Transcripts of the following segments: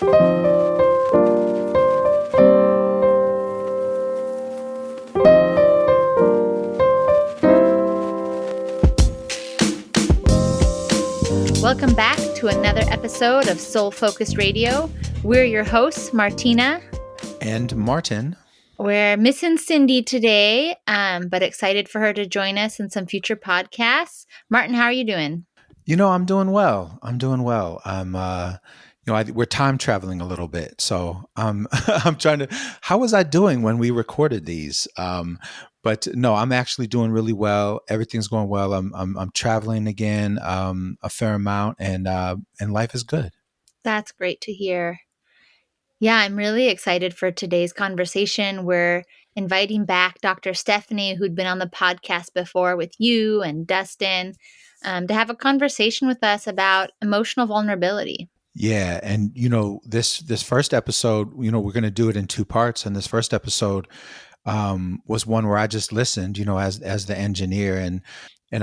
Welcome back to another episode of Soul Focused Radio. We're your hosts, Martina and Martin. We're missing Cindy today, but excited for her to join us in some future podcasts. Martin, how are you doing? I'm doing well. We're time traveling a little bit. So I'm trying to, how was I doing when we recorded these? But no, I'm actually doing really well. Everything's going well. I'm traveling again, a fair amount, and life is good. That's great to hear. Yeah, I'm really excited for today's conversation. We're inviting back Dr. Stephanie, who'd been on the podcast before with you and Dustin, to have a conversation with us about emotional vulnerability. Yeah, and this first episode, we're going to do it in two parts, and this first episode was one where I just listened, as the engineer, and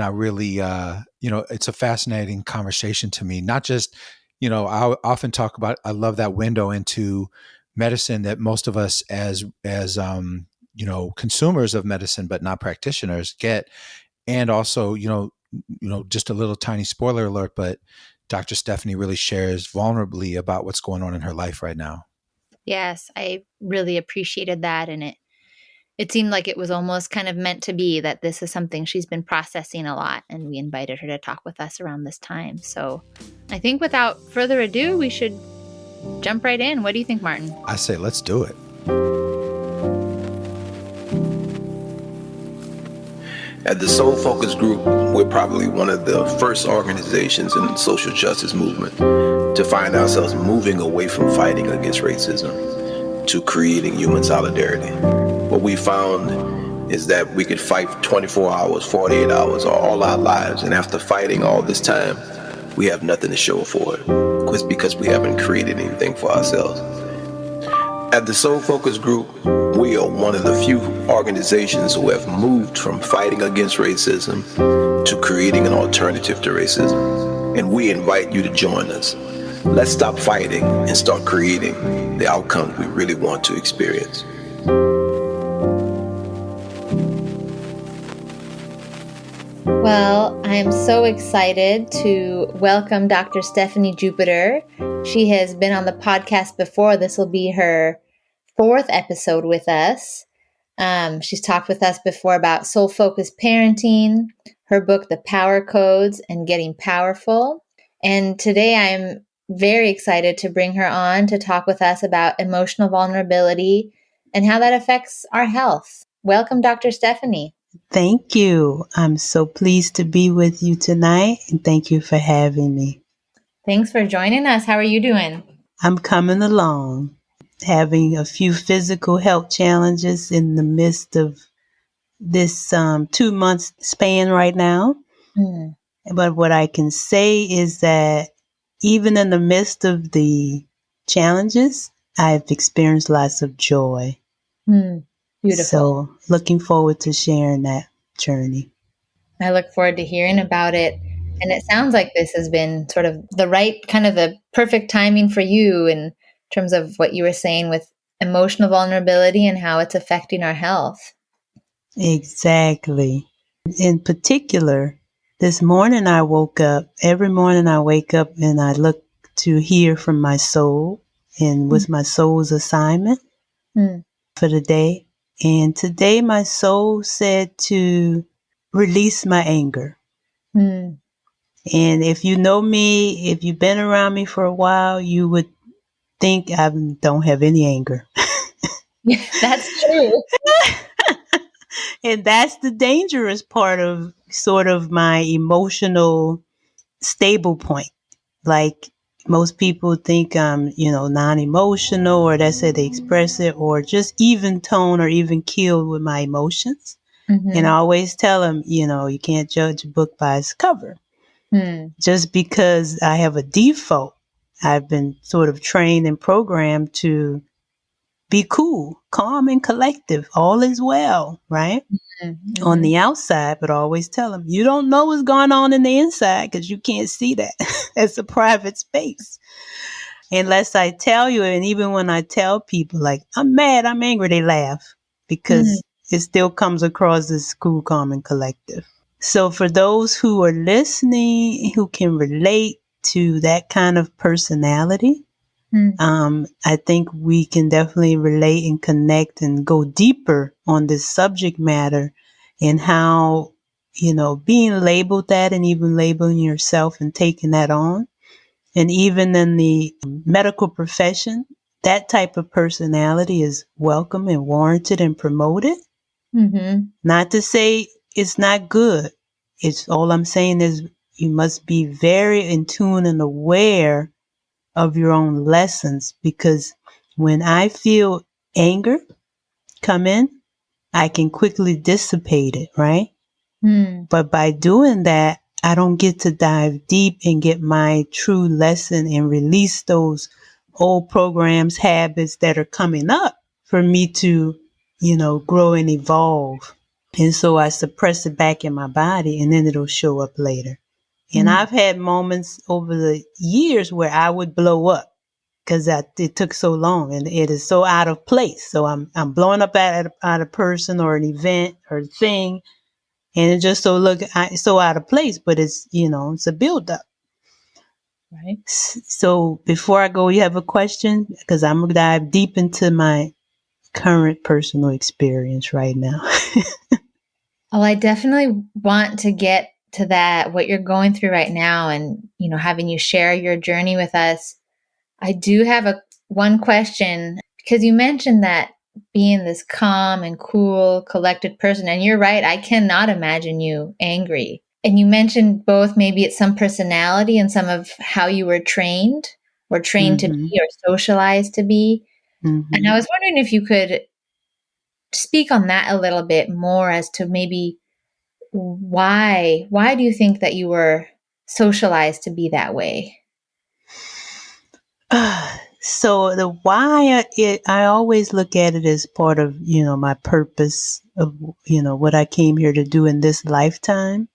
I really, it's a fascinating conversation to me. Not just, I often talk about, I love that window into medicine that most of us as consumers of medicine, but not practitioners, get, and also, just a little tiny spoiler alert, but Dr. Stephanie really shares vulnerably about what's going on in her life right now. Yes, I really appreciated that, and it seemed like it was almost kind of meant to be that this is something she's been processing a lot, and we invited her to talk with us around this time. So I think without further ado, we should jump right in. What do you think, Martin? I say let's do it. At the Soul Focus Group, we're probably one of the first organizations in the social justice movement to find ourselves moving away from fighting against racism to creating human solidarity. What we found is that we could fight 24 hours, 48 hours, or all our lives, and after fighting all this time, we have nothing to show for it. It's because we haven't created anything for ourselves. At the Soul Focus Group, we are one of the few organizations who have moved from fighting against racism to creating an alternative to racism. And we invite you to join us. Let's stop fighting and start creating the outcome we really want to experience. Well, I am so excited to welcome Dr. Stephanie Jupiter. She has been on the podcast before. This will be her fourth episode with us. She's talked with us before about soul-focused parenting, her book, The Power Codes, and Getting Powerful. And today I'm very excited to bring her on to talk with us about emotional vulnerability and how that affects our health. Welcome, Dr. Stephanie. Thank you. I'm so pleased to be with you tonight, and thank you for having me. Thanks for joining us. How are you doing? I'm coming along, having a few physical health challenges in the midst of this 2 months span right now. But what I can say is that even in the midst of the challenges, I've experienced lots of joy. Beautiful. So looking forward to sharing that journey. I look forward to hearing about it. And it sounds like this has been sort of the right kind of the perfect timing for you in terms of what you were saying with emotional vulnerability and how it's affecting our health. Exactly. In particular, this morning I woke up. Every morning I wake up and I look to hear from my soul and what's my soul's assignment for the day. And today my soul said to release my anger. And if you know me, if you've been around me for a while, you would think I don't have any anger. Yeah, that's true. And that's the dangerous part of sort of my emotional stable point. Like most people think I'm, non-emotional, or that's how they express it, or just even tone or even keel with my emotions. And I always tell them, you can't judge a book by its cover. Just because I have a default, I've been sort of trained and programmed to be cool, calm, and collective. All is well, right? On the outside, but I always tell them, you don't know what's going on in the inside because you can't see that. It's a private space. Unless I tell you, and even when I tell people, like, I'm mad, I'm angry, they laugh because it still comes across as cool, calm, and collective. So for those who are listening, who can relate to that kind of personality, I think we can definitely relate and connect and go deeper on this subject matter and how, being labeled that and even labeling yourself and taking that on. And even in the medical profession, that type of personality is welcome and warranted and promoted. Not to say it's not good. It's all I'm saying is you must be very in tune and aware of your own lessons, because when I feel anger come in, I can quickly dissipate it, right? But by doing that, I don't get to dive deep and get my true lesson and release those old programs, habits that are coming up for me to, grow and evolve. And so I suppress it back in my body, and then it'll show up later. And I've had moments over the years where I would blow up because it took so long and it is so out of place. So I'm blowing up at a person or an event or thing, and it just so out of place. But it's it's a buildup. Right. So before I go, you have a question? Because I'm gonna dive deep into my current personal experience right now. Well, I definitely want to get to that, what you're going through right now, and having you share your journey with us. I do have one question, because you mentioned that being this calm and cool, collected person, and you're right, I cannot imagine you angry. And you mentioned both, maybe it's some personality and some of how you were trained to be or socialized to be. And I was wondering if you could speak on that a little bit more as to maybe why do you think that you were socialized to be that way? So the why, I always look at it as part of, my purpose of, what I came here to do in this lifetime.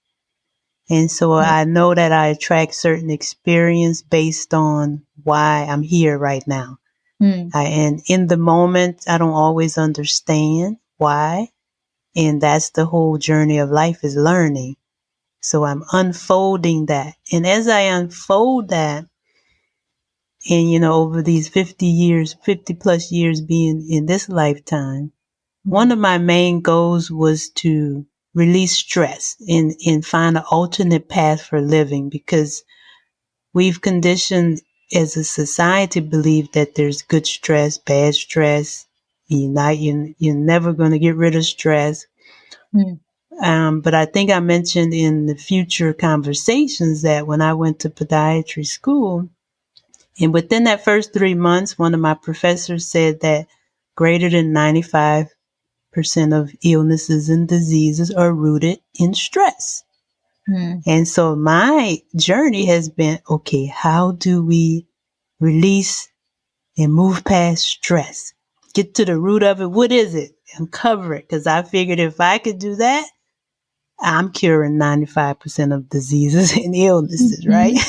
And so I know that I attract certain experience based on why I'm here right now. And in the moment, I don't always understand why. And that's the whole journey of life, is learning. So I'm unfolding that. And as I unfold that, and, over these 50 plus years being in this lifetime, one of my main goals was to release stress and find an alternate path for living, because we've conditioned as a society to believe that there's good stress, bad stress. You're never going to get rid of stress. But I think I mentioned in the future conversations that when I went to podiatry school, and within that first 3 months, one of my professors said that greater than 95% of illnesses and diseases are rooted in stress. And so my journey has been, okay, how do we release and move past stress? Get to the root of it. What is it? Uncover it. Because I figured if I could do that, I'm curing 95% of diseases and illnesses, right?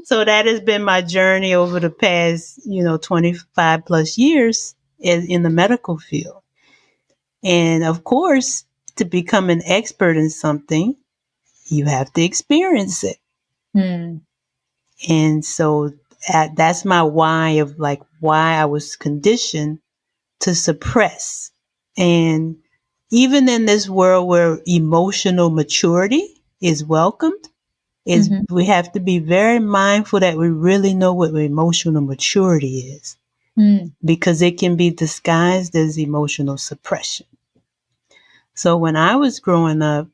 So that has been my journey over the past, 25 plus years in the medical field. And of course, to become an expert in something, you have to experience it. And so that's my why of why I was conditioned to suppress. And even in this world where emotional maturity is welcomed, we have to be very mindful that we really know what emotional maturity is, because it can be disguised as emotional suppression. So when I was growing up,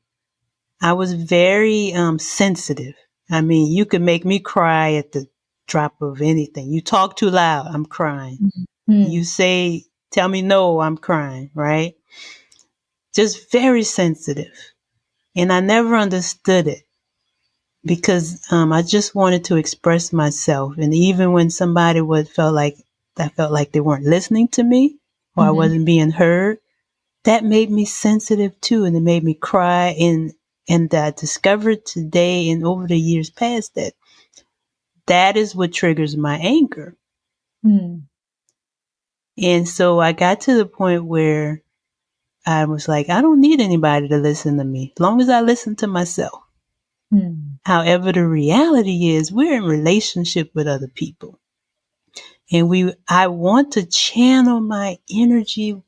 I was very sensitive. I mean, you could make me cry at the drop of anything. You talk too loud, I'm crying. You say, tell me no, I'm crying, right? Just very sensitive. And I never understood it, because I just wanted to express myself. And even when somebody felt like they weren't listening to me, or I wasn't being heard, that made me sensitive too. And it made me cry. And I discovered today and over the years past that that is what triggers my anger. Mm. And so I got to the point where I was like, I don't need anybody to listen to me, as long as I listen to myself. Mm. However, the reality is we're in relationship with other people. And I want to channel my energy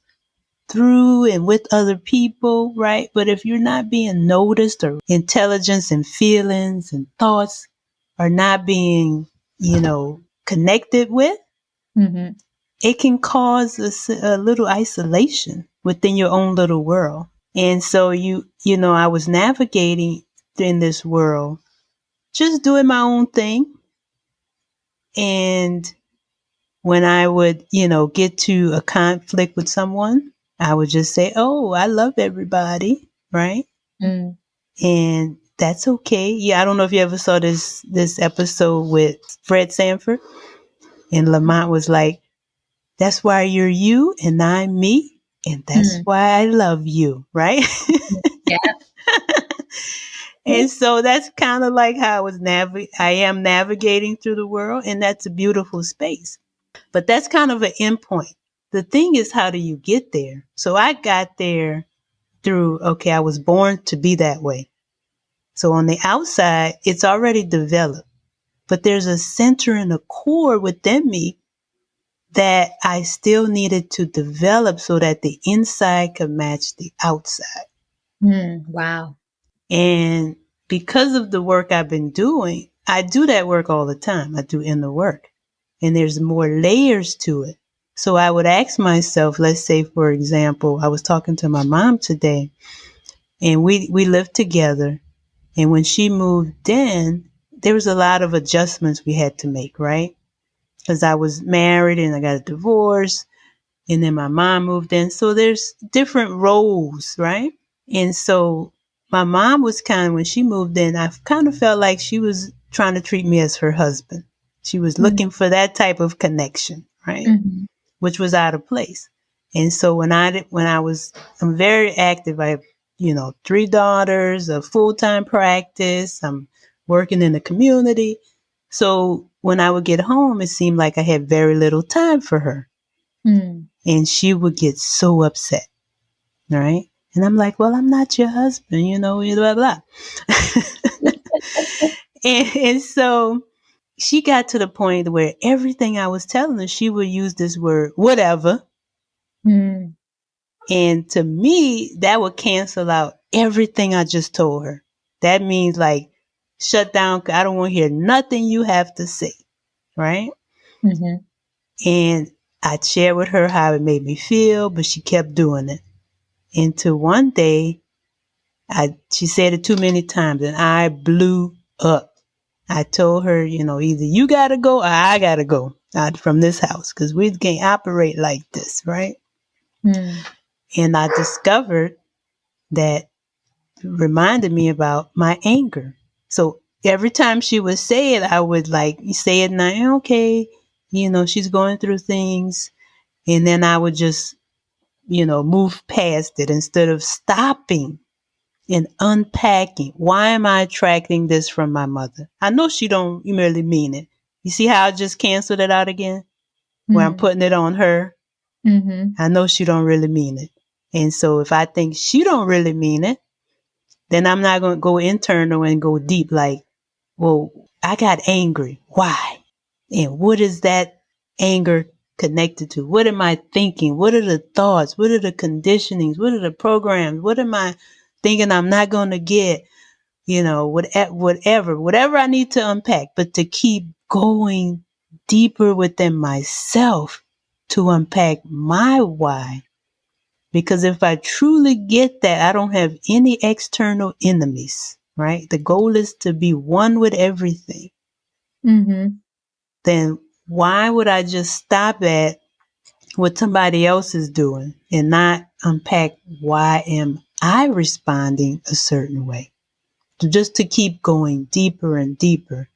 through and with other people, right? But if you're not being noticed, or intelligence and feelings and thoughts are not being, connected with, Mm-hmm. it can cause a little isolation within your own little world. And so I was navigating in this world, just doing my own thing. And when I would, get to a conflict with someone, I would just say, "Oh, I love everybody," right? Mm. And that's okay. Yeah, I don't know if you ever saw this episode with Fred Sanford, and Lamont was like, "That's why you're you and I'm me, and that's Mm. why I love you," right? Yeah. And so that's kind of like how I am navigating through the world, and that's a beautiful space. But that's kind of an endpoint. The thing is, how do you get there? So I got there through, okay, I was born to be that way. So on the outside, it's already developed, but there's a center and a core within me that I still needed to develop so that the inside could match the outside. Mm. Wow. And because of the work I've been doing, I do that work all the time. I do inner work, and there's more layers to it. So I would ask myself, let's say, for example, I was talking to my mom today, and we lived together. And when she moved in, there was a lot of adjustments we had to make, right? Because I was married and I got a divorce, and then my mom moved in. So there's different roles, right? And so my mom was when she moved in, I kind of felt like she was trying to treat me as her husband. She was looking for that type of connection, right? Mm-hmm. Which was out of place. And so I'm very active. I have, 3 daughters, a full-time practice. I'm working in the community. So when I would get home, it seemed like I had very little time for her. Mm. And she would get so upset, right? And I'm like, well, I'm not your husband, blah, blah. and so she got to the point where everything I was telling her, she would use this word, whatever. Mm. And to me, that would cancel out everything I just told her. That means like, shut down. I don't want to hear nothing you have to say, right? Mm-hmm. And I'd share with her how it made me feel, but she kept doing it. Until one day, she said it too many times, and I blew up. I told her, either you got to go or I got to go out from this house, because we can't operate like this, right? Mm. And I discovered that reminded me about my anger. So every time she would say it, I would like say it now, okay, she's going through things. And then I would just, move past it instead of stopping and unpacking. Why am I attracting this from my mother? I know she don't really mean it. You see how I just canceled it out again? Where I'm Mm. putting it on her. Mm-hmm. I know she don't really mean it. And so if I think she don't really mean it, then I'm not going to go internal and go deep like, well, I got angry. Why? And what is that anger connected to? What am I thinking? What are the thoughts? What are the conditionings? What are the programs? What am I thinking I'm not going to get? Whatever I need to unpack, but to keep going deeper within myself to unpack my why. Because if I truly get that, I don't have any external enemies, right? The goal is to be one with everything. Mm-hmm. Then why would I just stop at what somebody else is doing and not unpack why am I responding a certain way? Just to keep going deeper and deeper.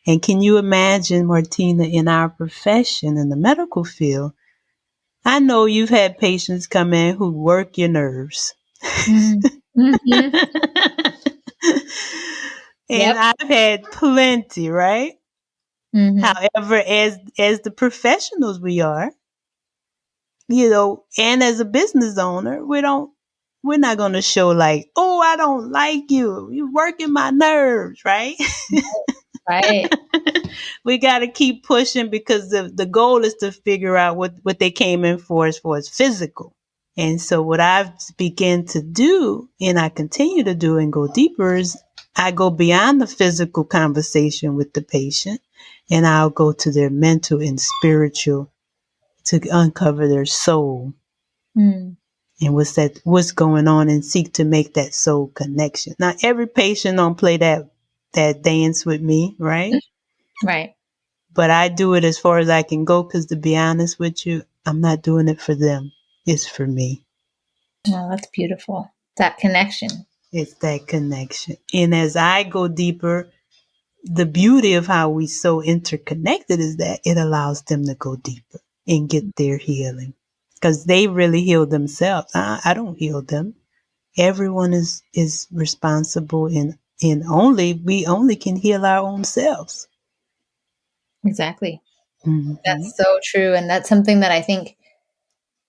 And can you imagine, Martina, in our profession, in the medical field, I know you've had patients come in who work your nerves. Mm-hmm. And Yep. I've had plenty, right? Mm-hmm. However, as the professionals we are, and as a business owner, we're not going to show like, oh, I don't like you. You're working my nerves, right? Right. We got to keep pushing because the goal is to figure out what they came in for as far as physical. And so what I've begun to do, and I continue to do and go deeper, is I go beyond the physical conversation with the patient, and I'll go to their mental and spiritual to uncover their soul Mm. and what's going on, and seek to make that soul connection. Now, every patient don't play that dance with me, right? Right. But I do it as far as I can go, because to be honest with you, I'm not doing it for them. It's for me. Oh, that's beautiful. That connection. It's that connection. And as I go deeper, the beauty of how we so interconnected is that it allows them to go deeper and get their healing, because they really heal themselves. I don't heal them. Everyone is responsible, and we only can heal our own selves. Exactly. Mm-hmm. That's so true. And that's something that I think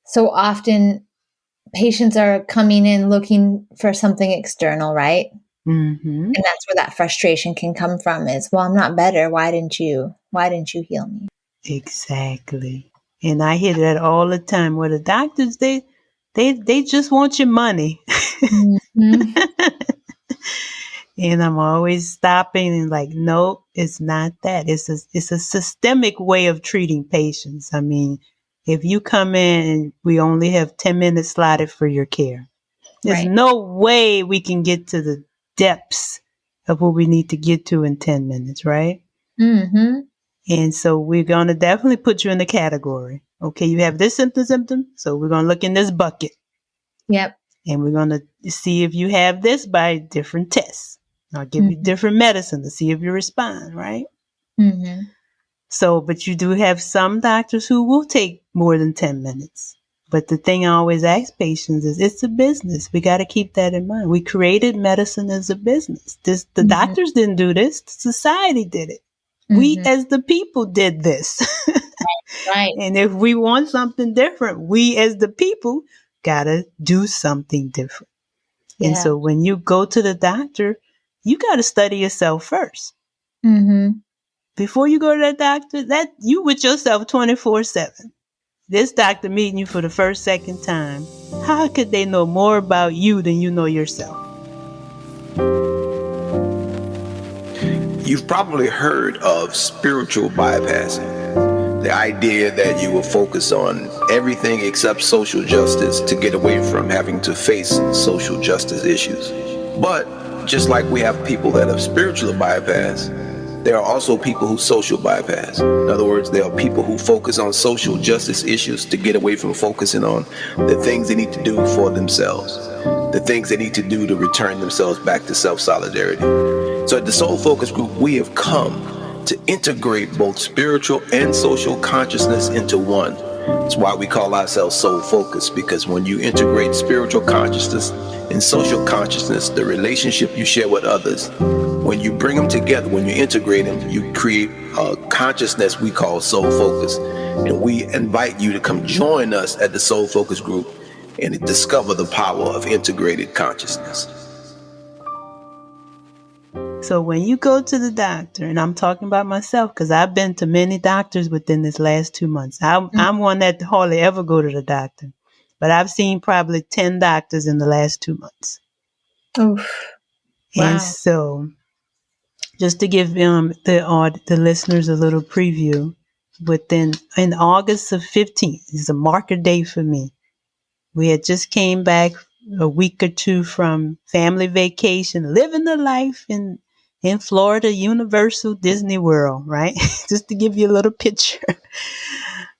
so often patients are coming in looking for something external, right? Mm-hmm. And that's where that frustration can come from is, well, I'm not better. Why didn't you heal me? Exactly. And I hear that all the time, where the doctors, they just want your money. Mm-hmm. And I'm always stopping and like, nope, it's not that. It's a systemic way of treating patients. I mean, if you come in and we only have 10 minutes slotted for your care, there's Right. no way we can get to the depths of what we need to get to in 10 minutes, right? Mm-hmm. And so we're going to definitely put you in the category. Okay, you have this symptom. So we're going to look in this bucket. Yep. And we're going to see if you have this by different tests. I'll give you different medicine to see if you respond, right? Mm-hmm. So, but you do have some doctors who will take more than 10 minutes. But the thing I always ask patients is, it's a business. We got to keep that in mind. We created medicine as a business. The doctors didn't do this. The society did it. We as the people did this. Right. And if we want something different, we as the people got to do something different. Yeah. And so when you go to the doctor, you got to study yourself first. Mm-hmm. Before you go to that doctor, that you with yourself 24/7. This doctor meeting you for the first, second time. How could they know more about you than you know yourself? You've probably heard of spiritual bypassing. The idea that you will focus on everything except social justice to get away from having to face social justice issues. But just like we have people that have spiritual bypass, there are also people who social bypass. In other words, there are people who focus on social justice issues to get away from focusing on the things they need to do for themselves, the things they need to do to return themselves back to self-solidarity. So at the Soul Focus Group, we have come to integrate both spiritual and social consciousness into one. That's why we call ourselves Soul Focus, because when you integrate spiritual consciousness and social consciousness, the relationship you share with others, when you bring them together, when you integrate them, you create a consciousness we call Soul Focus. And we invite you to come join us at the Soul Focus Group and discover the power of integrated consciousness. So when you go to the doctor, and I'm talking about myself because I've been to many doctors within this last 2 months. I'm one that hardly ever go to the doctor, but I've seen probably 10 doctors in the last 2 months. Oof. Wow. And so just to give the listeners a little preview, in August of 15th is a marker day for me. We had just came back a week or two from family vacation, living the life in Florida, Universal Disney World, right? Just to give you a little picture.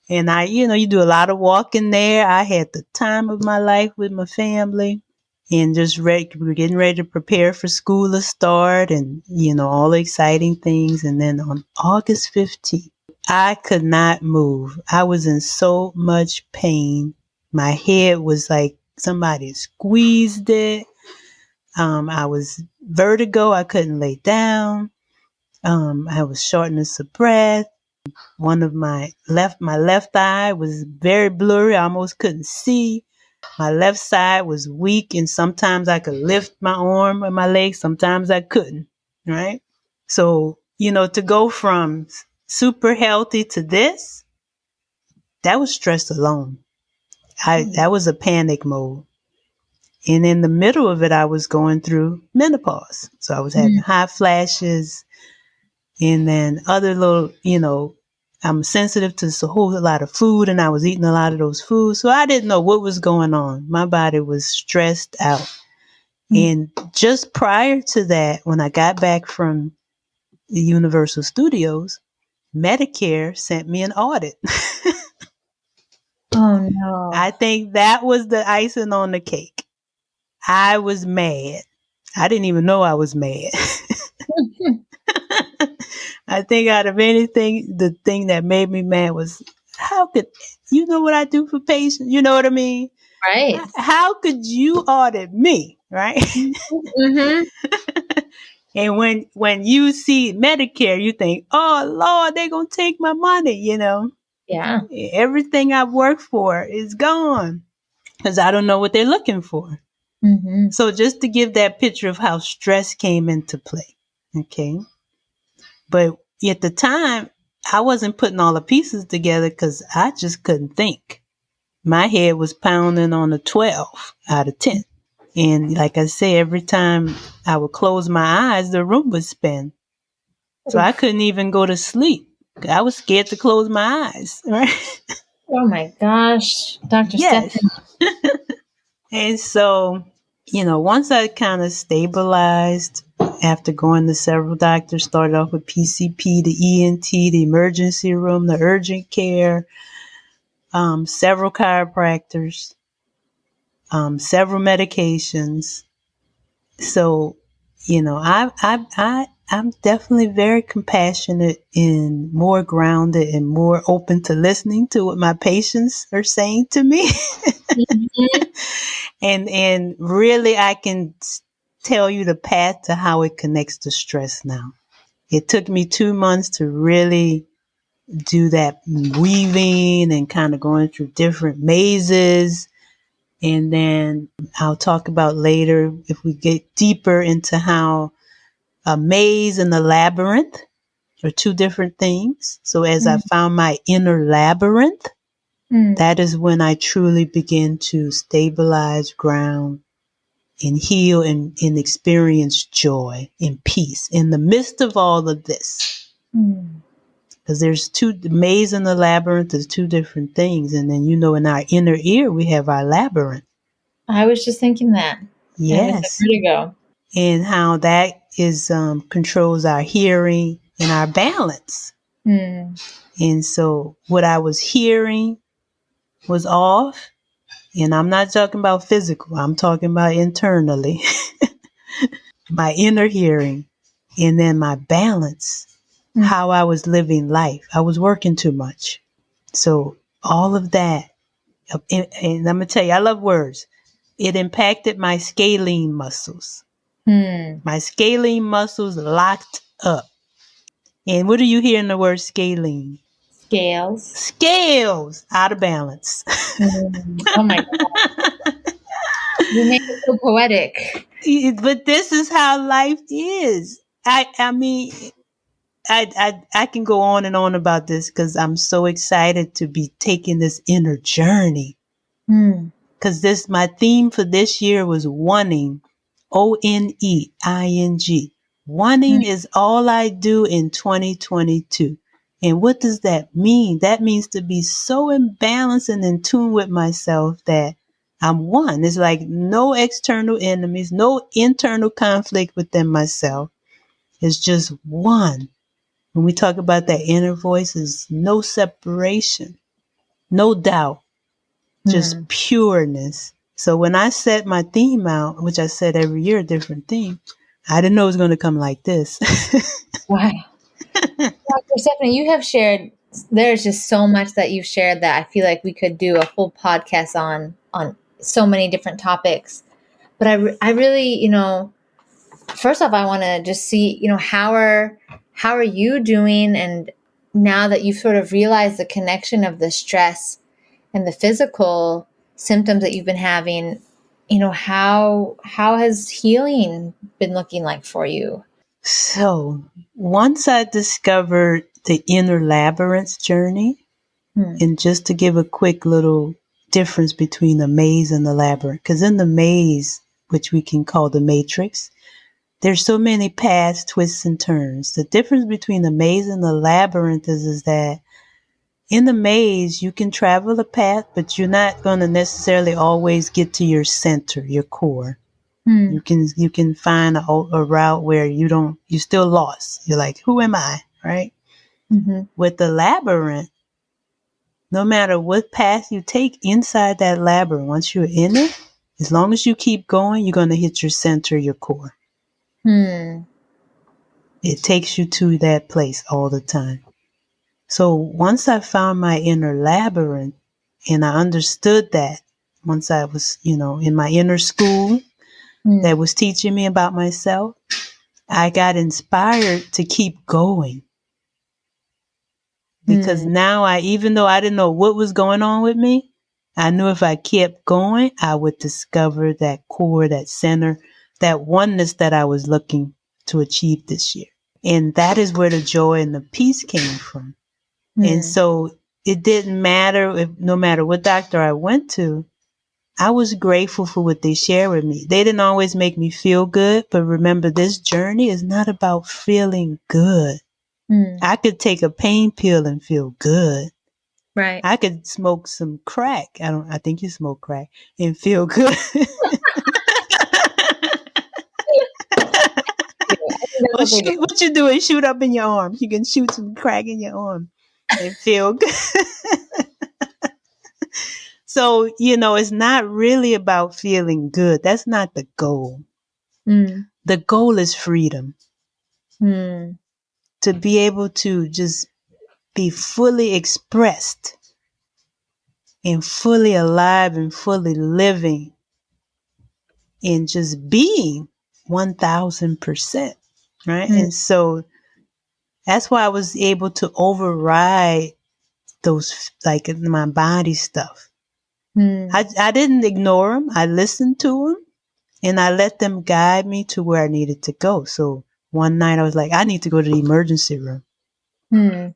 And you do a lot of walking there. I had the time of my life with my family, and we're getting ready to prepare for school to start, and all the exciting things. And then on August 15th, I could not move. I was in so much pain. My head was like somebody squeezed it. I was vertigo. I couldn't lay down. I was shortness of breath. One of my left eye was very blurry. I almost couldn't see. My left side was weak, and sometimes I could lift my arm and my leg. Sometimes I couldn't. Right. So, to go from super healthy to this, that was stress alone. That was a panic mode. And in the middle of it, I was going through menopause. So I was having hot flashes, and then other little, I'm sensitive to a whole lot of food, and I was eating a lot of those foods. So I didn't know what was going on. My body was stressed out. And just prior to that, when I got back from the Universal Studios, Medicare sent me an audit. Oh, no. I think that was the icing on the cake. I was mad. I didn't even know I was mad. I think out of anything, the thing that made me mad was, how could, you know what I do for patients? You know what I mean? Right. How could you audit me? Right. Mm-hmm. And when you see Medicare, you think, oh Lord, they're going to take my money. Yeah. Everything I've worked for is gone because I don't know what they're looking for. Mm-hmm. So just to give that picture of how stress came into play. Okay. But at the time, I wasn't putting all the pieces together because I just couldn't think. My head was pounding on a 12 out of 10. And like I say, every time I would close my eyes, the room would spin. So I couldn't even go to sleep. I was scared to close my eyes. Right? Oh my gosh, Dr. Yes. Stephanie. And so, once I kind of stabilized after going to several doctors, started off with PCP, the ENT, the emergency room, the urgent care, several chiropractors, several medications. So, I'm definitely very compassionate and more grounded and more open to listening to what my patients are saying to me. Mm-hmm. And really I can tell you the path to how it connects to stress now. It took me 2 months to really do that weaving and kind of going through different mazes. And then I'll talk about later if we get deeper into how a maze and a labyrinth are two different things. So as I found my inner labyrinth, that is when I truly begin to stabilize, ground, and heal and experience joy and peace in the midst of all of this. Because there's the maze and the labyrinth is two different things. And then, in our inner ear, we have our labyrinth. I was just thinking that. Yes. Where to go? And how that is controls our hearing and our balance. And so what I was hearing was off. And I'm not talking about physical. I'm talking about internally. My inner hearing. And then my balance. How I was living life. I was working too much. So all of that. And I'm going to tell you, I love words. It impacted my scalene muscles. My scalene muscles locked up. And what do you hear in the word scalene? Scales. Scales out of balance. Oh my God. You make it so poetic. But this is how life is. I mean, I can go on and on about this because I'm so excited to be taking this inner journey. Because my theme for this year was wanting, ONEING. Wanting is all I do in 2022. And what does that mean? That means to be so in balance and in tune with myself that I'm one. It's like no external enemies, no internal conflict within myself. It's just one. When we talk about that inner voice, is no separation, no doubt, just pureness. So when I set my theme out, which I set every year a different theme, I didn't know it was going to come like this. Wow. Dr. Stephanie, you have shared, there's just so much that you've shared that I feel like we could do a full podcast on so many different topics. But I really, first off, I want to just see, how how are you doing? And now that you've sort of realized the connection of the stress and the physical symptoms that you've been having, how has healing been looking like for you? So once I discovered the inner labyrinth journey, and just to give a quick little difference between the maze and the labyrinth, because in the maze, which we can call the matrix, there's so many paths, twists, and turns. The difference between the maze and the labyrinth is that in the maze, you can travel a path, but you're not going to necessarily always get to your center, your core. You can find a route where you're still lost. You're like, who am I? Right? Mm-hmm. With the labyrinth, no matter what path you take inside that labyrinth, once you're in it, as long as you keep going, you're going to hit your center, your core. It takes you to that place all the time. So once I found my inner labyrinth and I understood that, once I was, in my inner school that was teaching me about myself, I got inspired to keep going. Because now even though I didn't know what was going on with me, I knew if I kept going, I would discover that core, that center, that oneness that I was looking to achieve this year. And that is where the joy and the peace came from. And so it didn't matter no matter what doctor I went to, I was grateful for what they shared with me. They didn't always make me feel good, but remember, this journey is not about feeling good. I could take a pain pill and feel good. Right. I could smoke some crack. I think you smoke crack and feel good. What you do is shoot up in your arm. You can shoot some crack in your arm and feel good. So, it's not really about feeling good. That's not the goal. The goal is freedom. To be able to just be fully expressed and fully alive and fully living and just being 1000%. Right. And so that's why I was able to override those, like my body stuff. I didn't ignore them. I listened to them and I let them guide me to where I needed to go. So one night I was like, I need to go to the emergency room. And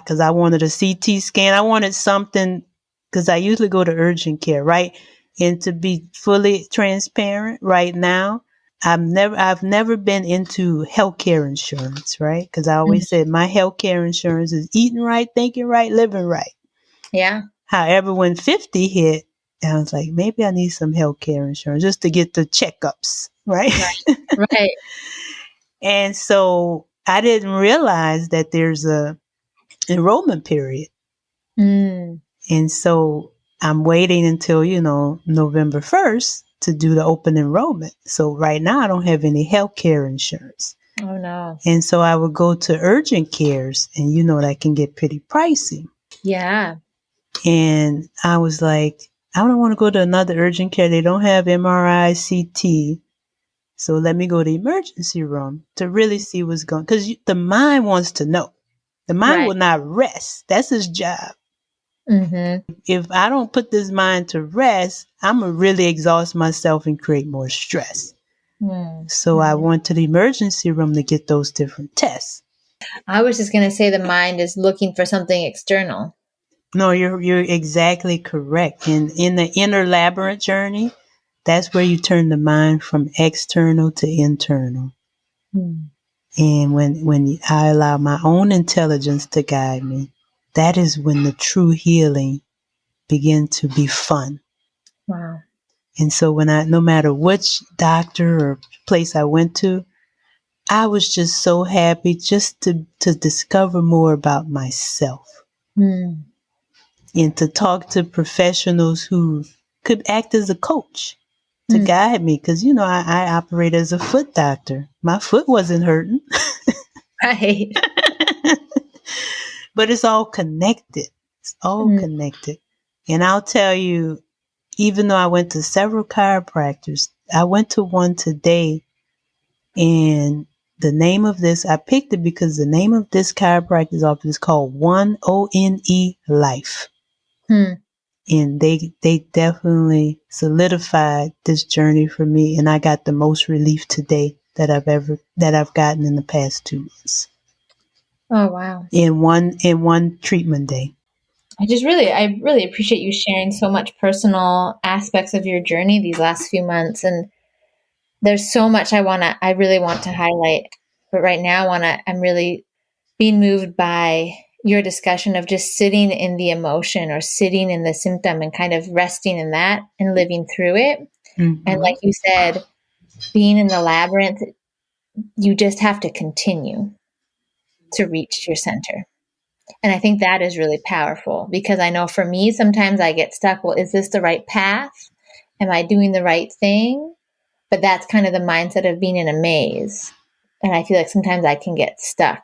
cause I wanted a CT scan. I wanted something, cause I usually go to urgent care, right? And to be fully transparent right now, I've never been into healthcare insurance, right? Cause I always said my healthcare insurance is eating right, thinking right, living right. Yeah. However, when 50 hit, I was like, maybe I need some healthcare insurance just to get the checkups, right? Right. And so I didn't realize that there's a enrollment period. And so I'm waiting until, November 1st to do the open enrollment. So right now I don't have any healthcare insurance. Oh, no. And so I would go to urgent cares and, that can get pretty pricey. Yeah. And I was like, I don't want to go to another urgent care. They don't have MRI, CT. So let me go to the emergency room to really see what's going on. Because the mind wants to know. The mind will not rest. That's his job. If I don't put this mind to rest, I'm going to really exhaust myself and create more stress. So I went to the emergency room to get those different tests. I was just going to say the mind is looking for something external. No, you're exactly correct. And in the inner labyrinth journey, that's where you turn the mind from external to internal. And when I allow my own intelligence to guide me, that is when the true healing begins to be fun. Wow. And so no matter which doctor or place I went to, I was just so happy just to discover more about myself. And to talk to professionals who could act as a coach to guide me. Because, I operate as a foot doctor. My foot wasn't hurting. Right. But it's all connected. It's all connected. And I'll tell you, even though I went to several chiropractors, I went to one today and the name of this, I picked it because the name of this chiropractic office is called One ONE Life. And they definitely solidified this journey for me, and I got the most relief today that I've gotten in the past 2 months. Oh, wow. In one treatment day. I really appreciate you sharing so much personal aspects of your journey these last few months. And there's so much I really want to highlight, but right now I'm really being moved by your discussion of just sitting in the emotion or sitting in the symptom and kind of resting in that and living through it. Mm-hmm. And like you said, being in the labyrinth, you just have to continue to reach your center. And I think that is really powerful, because I know for me, sometimes I get stuck. Well, is this the right path? Am I doing the right thing? But that's kind of the mindset of being in a maze. And I feel like sometimes I can get stuck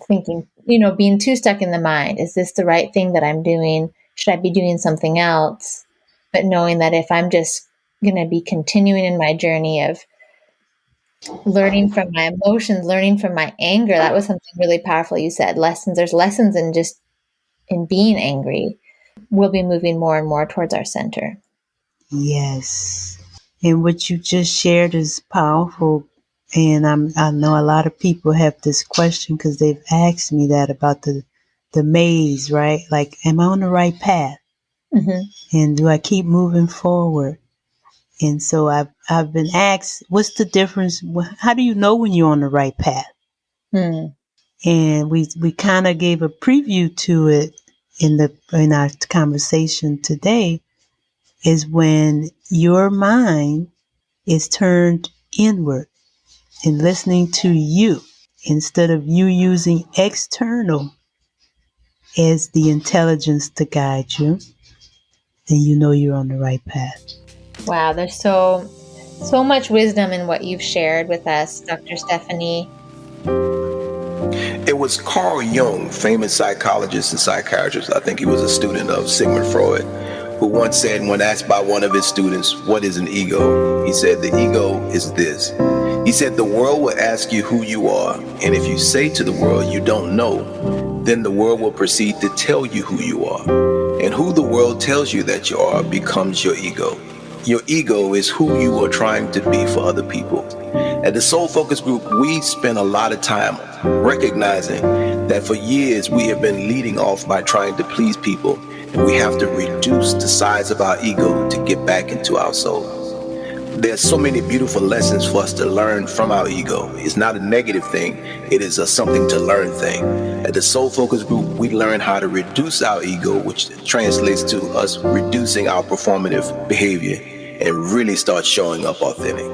thinking, being too stuck in the mind. Is this the right thing that I'm doing? Should I be doing something else? But knowing that if I'm just going to be continuing in my journey of learning from my emotions, learning from my anger, that was something really powerful. You said there's lessons in being angry. We'll be moving more and more towards our center. Yes. And what you just shared is powerful. And I know a lot of people have this question because they've asked me that about the maze, right? Like, am I on the right path? Mm-hmm. And do I keep moving forward? And so I've been asked, what's the difference? How do you know when you're on the right path? Mm. And we kind of gave a preview to it in our conversation today, is when your mind is turned inward and listening to you instead of you using external as the intelligence to guide you, then you know you're on the right path. Wow, there's so much wisdom in what you've shared with us, Dr. Stephanie. It was Carl Jung, famous psychologist and psychiatrist, I think he was a student of Sigmund Freud, who once said, when asked by one of his students, what is an ego? He said, the ego is this. He said, the world will ask you who you are, and if you say to the world you don't know, then the world will proceed to tell you who you are. And who the world tells you that you are becomes your ego. Your ego is who you are trying to be for other people. At the Soul Focus Group, we spend a lot of time recognizing that for years we have been leading off by trying to please people, and we have to reduce the size of our ego to get back into our soul. There's so many beautiful lessons for us to learn from our ego. It's not a negative thing, it is a something to learn thing. At the Soul Focus Group, we learn how to reduce our ego, which translates to us reducing our performative behavior and really start showing up authentic.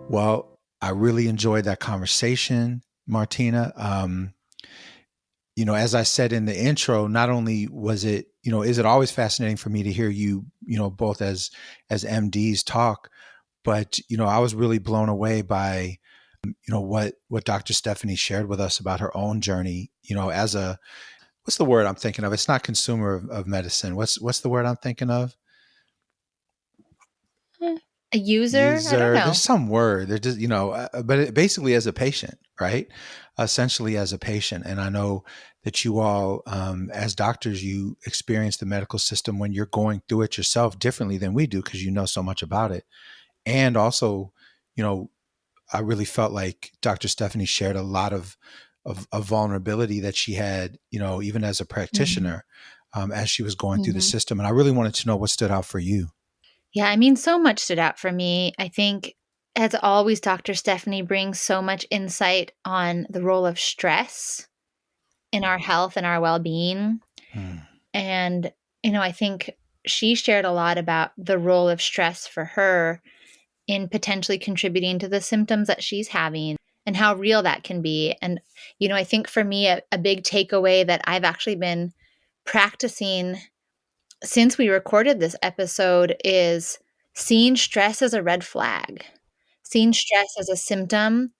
Well, I really enjoyed that conversation, Martina. As I said in the intro, not only was it, is it always fascinating for me to hear you, both as MDs talk, but, I was really blown away by, what Dr. Stephanie shared with us about her own journey, as what's the word I'm thinking of? It's not consumer of medicine. What's the word I'm thinking of? A user? I don't know. There's some word. They're just, but basically as a patient, right? Essentially as a patient. And I know that you all, as doctors, you experience the medical system when you're going through it yourself differently than we do, because you know so much about it. And also, I really felt like Dr. Stephanie shared a lot of vulnerability that she had, even as a practitioner, as she was going through the system. And I really wanted to know what stood out for you. Yeah, so much stood out for me. I think, as always, Dr. Stephanie brings so much insight on the role of stress in our health and our well-being. And, I think she shared a lot about the role of stress for her in potentially contributing to the symptoms that she's having and how real that can be. And, I think for me, a big takeaway that I've actually been practicing since we recorded this episode is seeing stress as a red flag, seeing stress as a symptom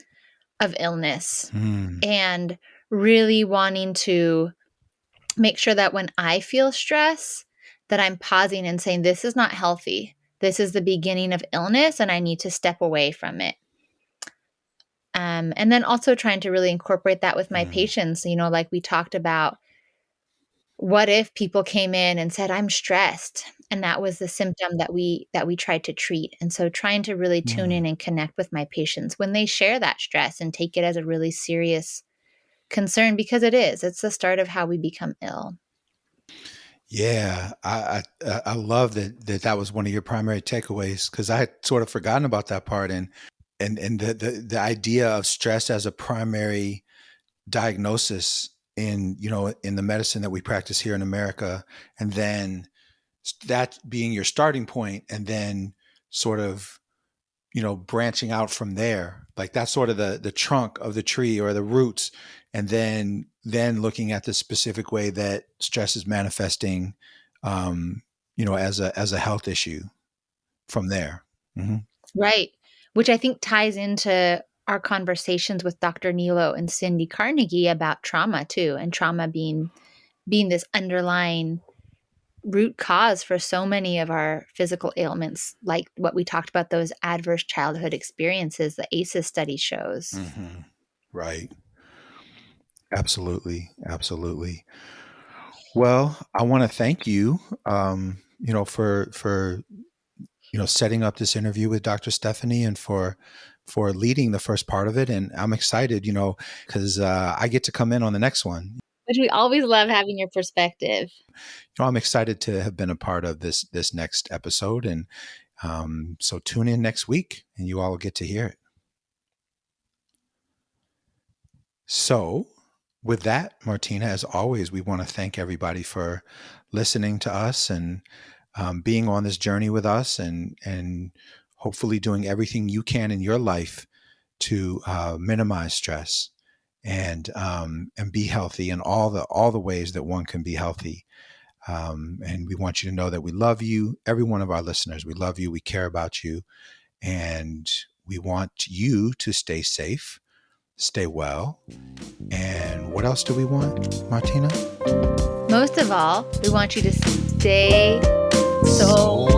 of illness, and really wanting to make sure that when I feel stress, that I'm pausing and saying, this is not healthy. This is the beginning of illness, and I need to step away from it. And then also trying to really incorporate that with my patients, like we talked about, what if people came in and said, I'm stressed, and that was the symptom that we tried to treat. And so trying to really tune in and connect with my patients when they share that stress and take it as a really serious concern, because it's the start of how we become ill. Yeah, I love that was one of your primary takeaways, because I had sort of forgotten about that part, and the idea of stress as a primary diagnosis in the medicine that we practice here in America, and then that being your starting point, and then sort of branching out from there. Like that's sort of the trunk of the tree or the roots, and then looking at the specific way that stress is manifesting, as a health issue from there. Mm-hmm. Right. Which I think ties into our conversations with Dr. Nilo and Cindy Carnegie about trauma too, and trauma being this underlying root cause for so many of our physical ailments, like what we talked about, those adverse childhood experiences the ACEs study shows. Mm-hmm. Right. Absolutely. Absolutely. Well, I want to thank you, for setting up this interview with Dr. Stephanie, and for leading the first part of it. And I'm excited, because I get to come in on the next one. Which we always love having your perspective. I'm excited to have been a part of this next episode. And so tune in next week and you all will get to hear it. So with that, Martina, as always, we want to thank everybody for listening to us and being on this journey with us, and hopefully doing everything you can in your life to minimize stress and be healthy in all the ways that one can be healthy. And we want you to know that we love you, every one of our listeners. We love you. We care about you. And we want you to stay safe, stay well. And what else do we want, Martina? Most of all, we want you to stay soul